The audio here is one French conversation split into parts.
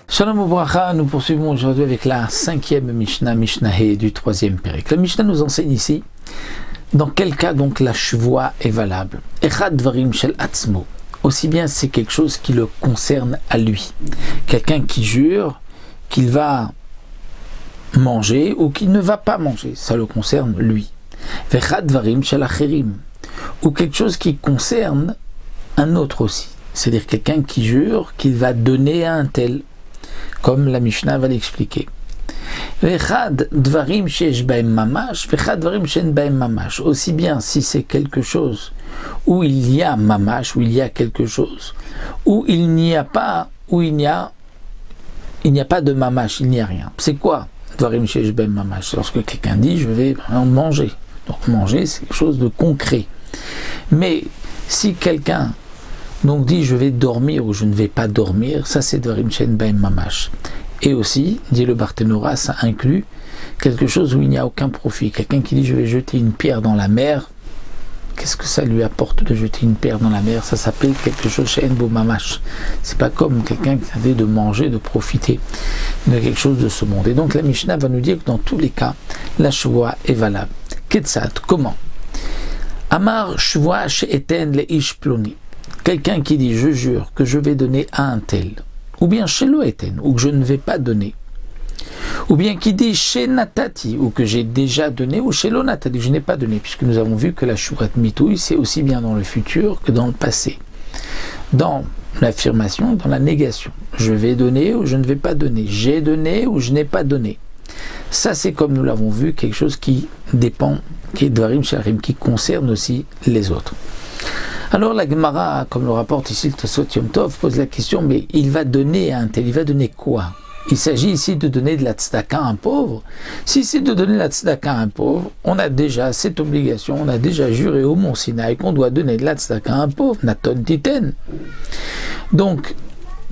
Shalom Ubracha, nous poursuivons aujourd'hui avec la 5e Mishnah, Mishnah He du 3e Pérek. La Mishnah nous enseigne ici dans quel cas donc la shvoa est valable. Echad dvarim shel atzmo, aussi bien c'est quelque chose qui le concerne à lui. Quelqu'un qui jure qu'il va manger ou qu'il ne va pas manger, ça le concerne lui. Vechad dvarim shel acherim, ou quelque chose qui concerne un autre aussi. C'est-à-dire quelqu'un qui jure qu'il va donner à un tel, comme la Mishnah va l'expliquer. Vechad dvarim sheyesh bahem mamash, vechad dvarim she'en bahem mamash. Aussi bien si c'est quelque chose où il y a mamash, où il y a quelque chose, où il n'y a pas, où il n'y a pas de mamash, il n'y a rien. C'est quoi dvarim sheyesh bahem mamash? Lorsque quelqu'un dit je vais manger. Donc manger c'est quelque chose de concret. Mais si quelqu'un donc dit je vais dormir ou je ne vais pas dormir, ça c'est dvarim she'en bahem mamash. Et aussi, dit le Barthénora, ça inclut quelque chose où il n'y a aucun profit. Quelqu'un qui dit je vais jeter une pierre dans la mer, qu'est-ce que ça lui apporte de jeter une pierre dans la mer? Ça s'appelle quelque chose she'en bo mamash. C'est pas comme quelqu'un qui a dit de manger, de profiter de quelque chose de ce monde. Et donc la Mishnah va nous dire que dans tous les cas, la shvoa est valable. Ketzat, comment? Amar shvoa she'eten le ish ploni. Quelqu'un qui dit je jure que je vais donner à un tel, ou bien chez l'oeten, ou que je ne vais pas donner, ou bien qui dit chez natati, ou que j'ai déjà donné, ou chez l'onatati, je n'ai pas donné, puisque nous avons vu que la shvuat mitouille, c'est aussi bien dans le futur que dans le passé, dans l'affirmation, dans la négation. Je vais donner ou je ne vais pas donner, j'ai donné ou je n'ai pas donné. Ça, c'est comme nous l'avons vu, quelque chose qui dépend, qui est dvarim sharim, qui concerne aussi les autres. Alors la Gemara, comme le rapporte ici le Tosot Yom Tov, pose la question, mais il va donner à un tel, il va donner quoi? Il s'agit ici de donner de la tzedaka à un pauvre. Si c'est de donner de la tzedaka à un pauvre, on a déjà cette obligation, on a déjà juré au Mont Sinaï qu'on doit donner de la tzedaka à un pauvre, naton titen. Donc,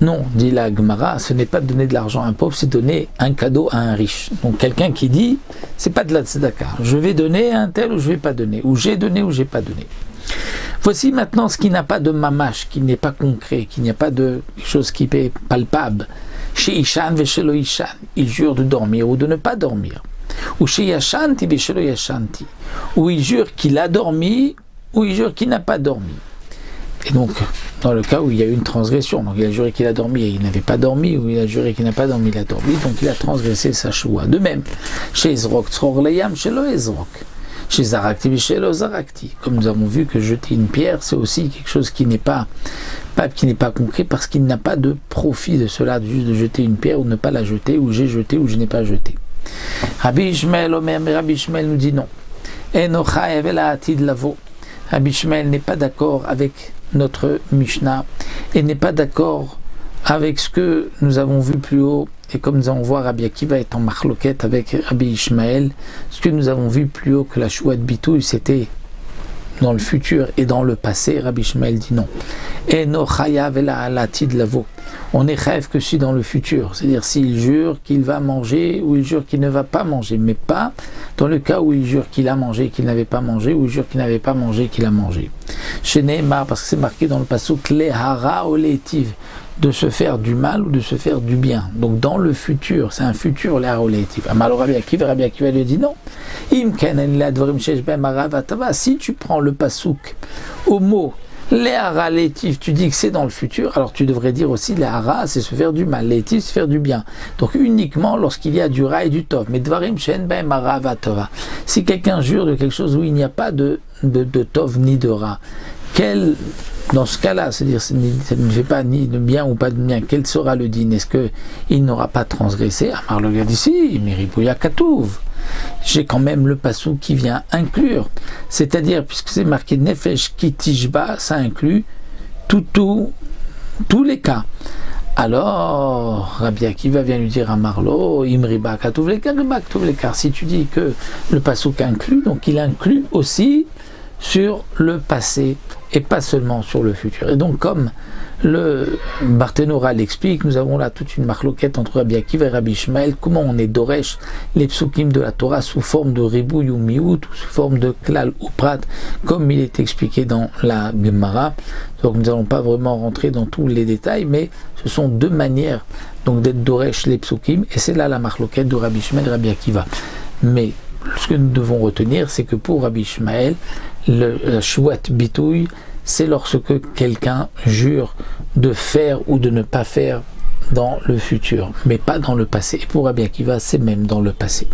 non, dit la Gemara, ce n'est pas de donner de l'argent à un pauvre, c'est donner un cadeau à un riche. Donc quelqu'un qui dit, c'est pas de la tzedaka, je vais donner à un tel ou je vais pas donner, ou j'ai donné ou j'ai pas donné. Voici maintenant ce qui n'a pas de mamash, qui n'est pas concret, qui n'y a pas de chose qui est palpable. Chez Ishan ve shelo Ishan, il jure de dormir ou de ne pas dormir. Ou chez Yashanti ve shelo Yashanti, où il jure qu'il a dormi ou il jure qu'il n'a pas dormi. Et donc, dans le cas où il y a eu une transgression, donc il a juré qu'il a dormi et il n'avait pas dormi, ou il a juré qu'il n'a pas dormi, il a dormi, donc il a transgressé sa shvoa. De même, chez Ezrok tzror leyam shelo Ezrok. Chez Zarakti, chez le Zarakti. Comme nous avons vu que jeter une pierre, c'est aussi quelque chose qui n'est pas concret parce qu'il n'a pas de profit de cela, juste de jeter une pierre ou ne pas la jeter, ou j'ai jeté ou je n'ai pas jeté. Rabbi Ishmael Omer, mais Rabbi Ishmael nous dit non. Rabbi Ishmael n'est pas d'accord avec notre Mishnah et n'est pas d'accord avec ce que nous avons vu plus haut. Et comme nous allons voir, Rabbi Akiva est en marloquette avec Rabbi Ishmael. Ce que nous avons vu plus haut que la shvuat bitouille, c'était dans le futur et dans le passé. Rabbi Ishmael dit non. Et no chayav ela alatid lavo. On est chayav que si dans le futur, c'est-à-dire s'il jure qu'il va manger ou il jure qu'il ne va pas manger, mais pas dans le cas où il jure qu'il a mangé et qu'il n'avait pas mangé, ou il jure qu'il n'avait pas mangé et qu'il a mangé. Chez Neymar, parce que c'est marqué dans le pasuk lehara oletiv, de se faire du mal ou de se faire du bien. Donc dans le futur, c'est un futur lehara oletiv. Amalo Rabbi Akiva lui dit non. Si tu prends le pasuk au mot Léhara létif, tu dis que c'est dans le futur, alors tu devrais dire aussi Léhara, c'est se faire du mal, létif, se faire du bien. Donc uniquement lorsqu'il y a du ra et du tov. Mais dvarim shen ben ara va tova. Si quelqu'un jure de quelque chose où il n'y a pas de tov ni de ra, dans ce cas-là, c'est-à-dire ça ne fait pas ni de bien ou pas de bien, quel sera le din? Est-ce qu'il n'aura pas transgressé? Amar le gars d'ici, Miribouya Katouv. J'ai quand même le passou qui vient inclure, c'est-à-dire, puisque c'est marqué Nefesh Kitishba, ça inclut tous les cas. Alors, Rabbi Akiva vient lui dire à Marlo, Imriba Katouv l'écart. Si tu dis que le passou inclut, donc il inclut aussi sur le passé et pas seulement sur le futur. Et donc, comme le Barthénora l'explique, nous avons là toute une marloquette entre Rabbi Akiva et Rabbi Ishmael, comment on est doresh les psukim de la Torah sous forme de ribouille ou miout, ou sous forme de klal ou prat, comme il est expliqué dans la Gemara. Donc nous n'allons pas vraiment rentrer dans tous les détails, mais ce sont deux manières donc d'être doresh les psukim, et c'est là la marloquette de Rabbi Ishmael et Rabbi Akiva. Mais ce que nous devons retenir, c'est que pour Rabbi Ishmael, le shvuat bitouille, c'est lorsque quelqu'un jure de faire ou de ne pas faire dans le futur, mais pas dans le passé. Et pour Rabbi Akiva, c'est même dans le passé.